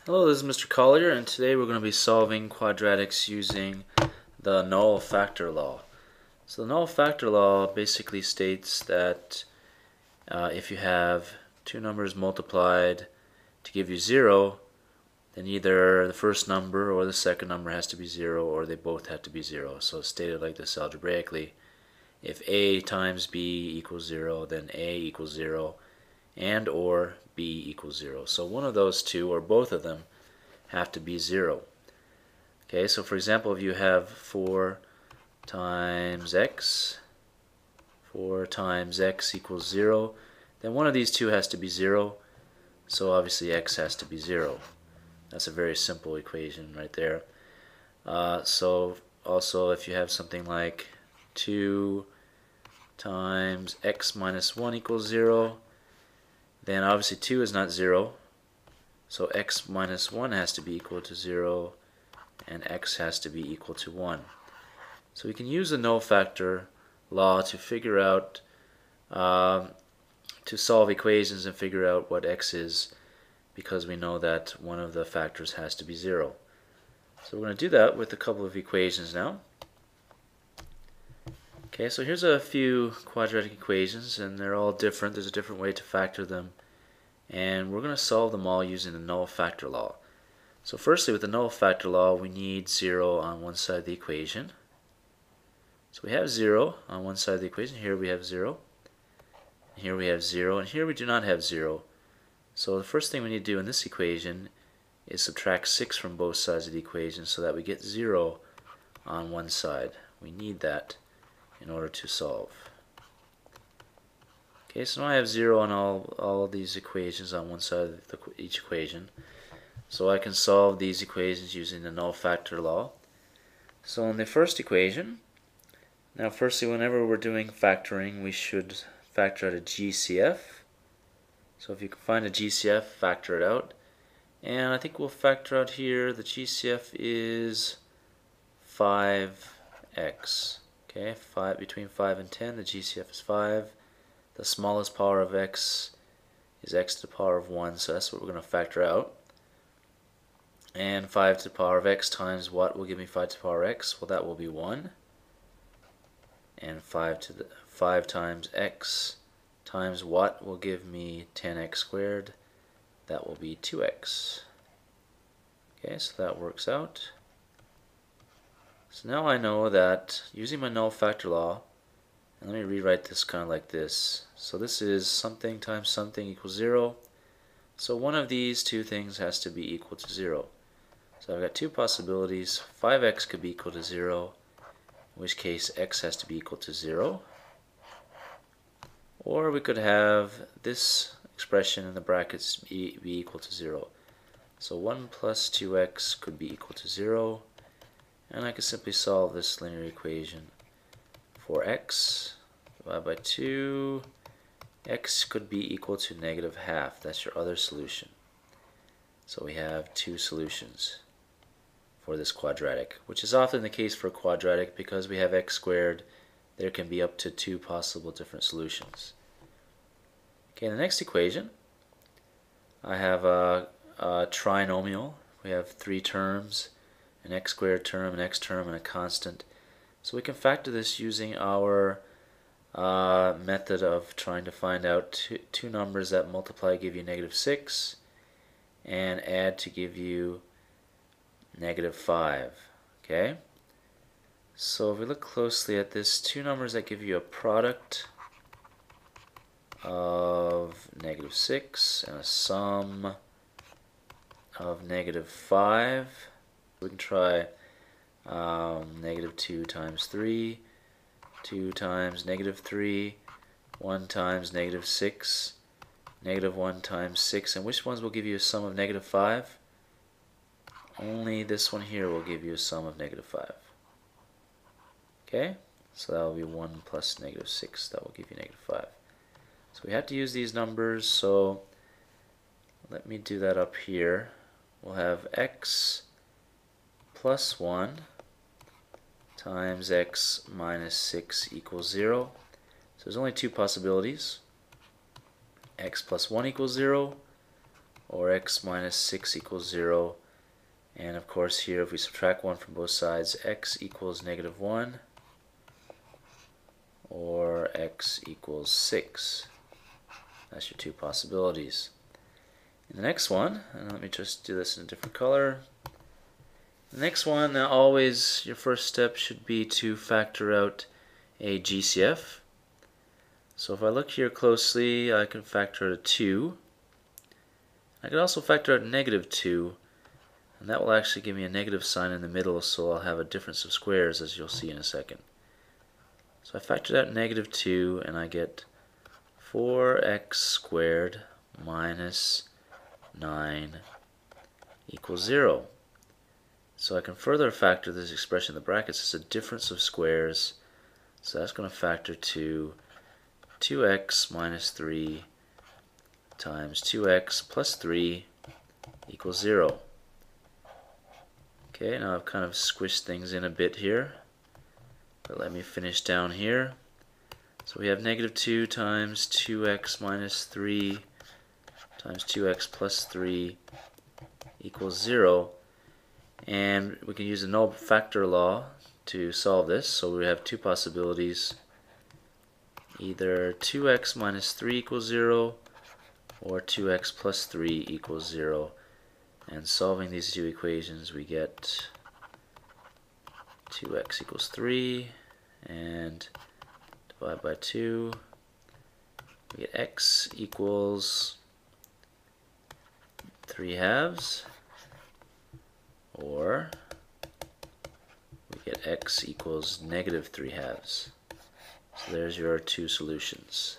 Hello, this is Mr. Collier, and today we're going to be solving quadratics using the Null Factor Law. So the Null Factor Law basically states that if you have two numbers multiplied to give you 0, then either the first number or the second number has to be 0, or they both have to be 0. So it's stated like this algebraically. If A times B equals 0, then A equals 0, and or B equals 0. So one of those two, or both of them, have to be 0. Okay, so for example, if you have 4 times x equals 0, then one of these two has to be 0, so obviously x has to be 0. That's a very simple equation right there. So also if you have something like 2 times x minus 1 equals 0, then obviously 2 is not 0, so x minus 1 has to be equal to 0, and x has to be equal to 1. So we can use the null factor law to figure out, to solve equations and figure out what x is, because we know that one of the factors has to be 0. So we're going to do that with a couple of equations now. Okay, so here's a few quadratic equations, and they're all different. There's a different way to factor them, and we're going to solve them all using the null factor law. So firstly, with the null factor law, we need 0 on one side of the equation. So we have 0 on one side of the equation. Here we have 0, here we have 0, and here we do not have 0. So the first thing we need to do in this equation is subtract 6 from both sides of the equation so that we get 0 on one side. We need that in order to solve. Okay, so now I have 0 on all of these equations on one side of each equation. So I can solve these equations using the null factor law. So in the first equation, now firstly, whenever we're doing factoring, we should factor out a GCF. So if you can find a GCF, factor it out. And I think we'll factor out here, the GCF is 5x. Okay, between 5 and 10, the GCF is 5. The smallest power of x is x to the power of 1, so that's what we're going to factor out. And 5 to the power of x times what will give me 5 to the power of x? Well, that will be 1. And 5 times x times what will give me 10x squared? That will be 2x. Okay, so that works out. So now I know that using my null factor law, and let me rewrite this kind of like this. So this is something times something equals 0. So one of these two things has to be equal to 0. So I've got two possibilities. 5x could be equal to 0, in which case x has to be equal to 0. Or we could have this expression in the brackets be equal to 0. So 1 plus 2x could be equal to 0. And I can simply solve this linear equation for x. Divided by 2. X could be equal to negative half. That's your other solution. So we have two solutions for this quadratic, which is often the case for a quadratic. Because we have x squared, there can be up to two possible different solutions. Okay, in the next equation, I have a trinomial. We have three terms, an x squared term, an x term, and a constant. So we can factor this using our method of trying to find out two numbers that multiply give you negative 6 and add to give you negative 5. Okay? So if we look closely at this, two numbers that give you a product of negative 6 and a sum of negative 5. We can try negative 2 times 3, 2 times negative 3, 1 times negative 6, negative 1 times 6. And which ones will give you a sum of negative 5? Only this one here will give you a sum of negative 5. Okay? So that will be 1 plus negative 6. That will give you negative 5. So we have to use these numbers, so let me do that up here. We'll have x plus 1 times x minus 6 equals 0. So there's only two possibilities. X plus 1 equals 0, or x minus 6 equals 0. And of course here, if we subtract 1 from both sides, x equals negative 1 or x equals 6. That's your two possibilities. In the next one, and let me just do this in a different color. The next one, always your first step should be to factor out a GCF. So if I look here closely, I can factor out a 2. I can also factor out negative 2, and that will actually give me a negative sign in the middle, so I'll have a difference of squares, as you'll see in a second. So I factored out negative 2, and I get 4x squared minus 9 equals 0. So I can further factor this expression in the brackets as a difference of squares. So that's going to factor to 2x minus 3 times 2x plus 3 equals 0. Okay, now I've kind of squished things in a bit here, but let me finish down here. So we have negative 2 times 2x minus 3 times 2x plus 3 equals 0. And we can use the Null Factor Law to solve this. So we have two possibilities. Either 2x minus 3 equals 0 or 2x plus 3 equals 0. And solving these two equations, we get 2x equals 3, and divide by 2, we get x equals 3 halves, or we get x equals negative 3 halves. So there's your two solutions.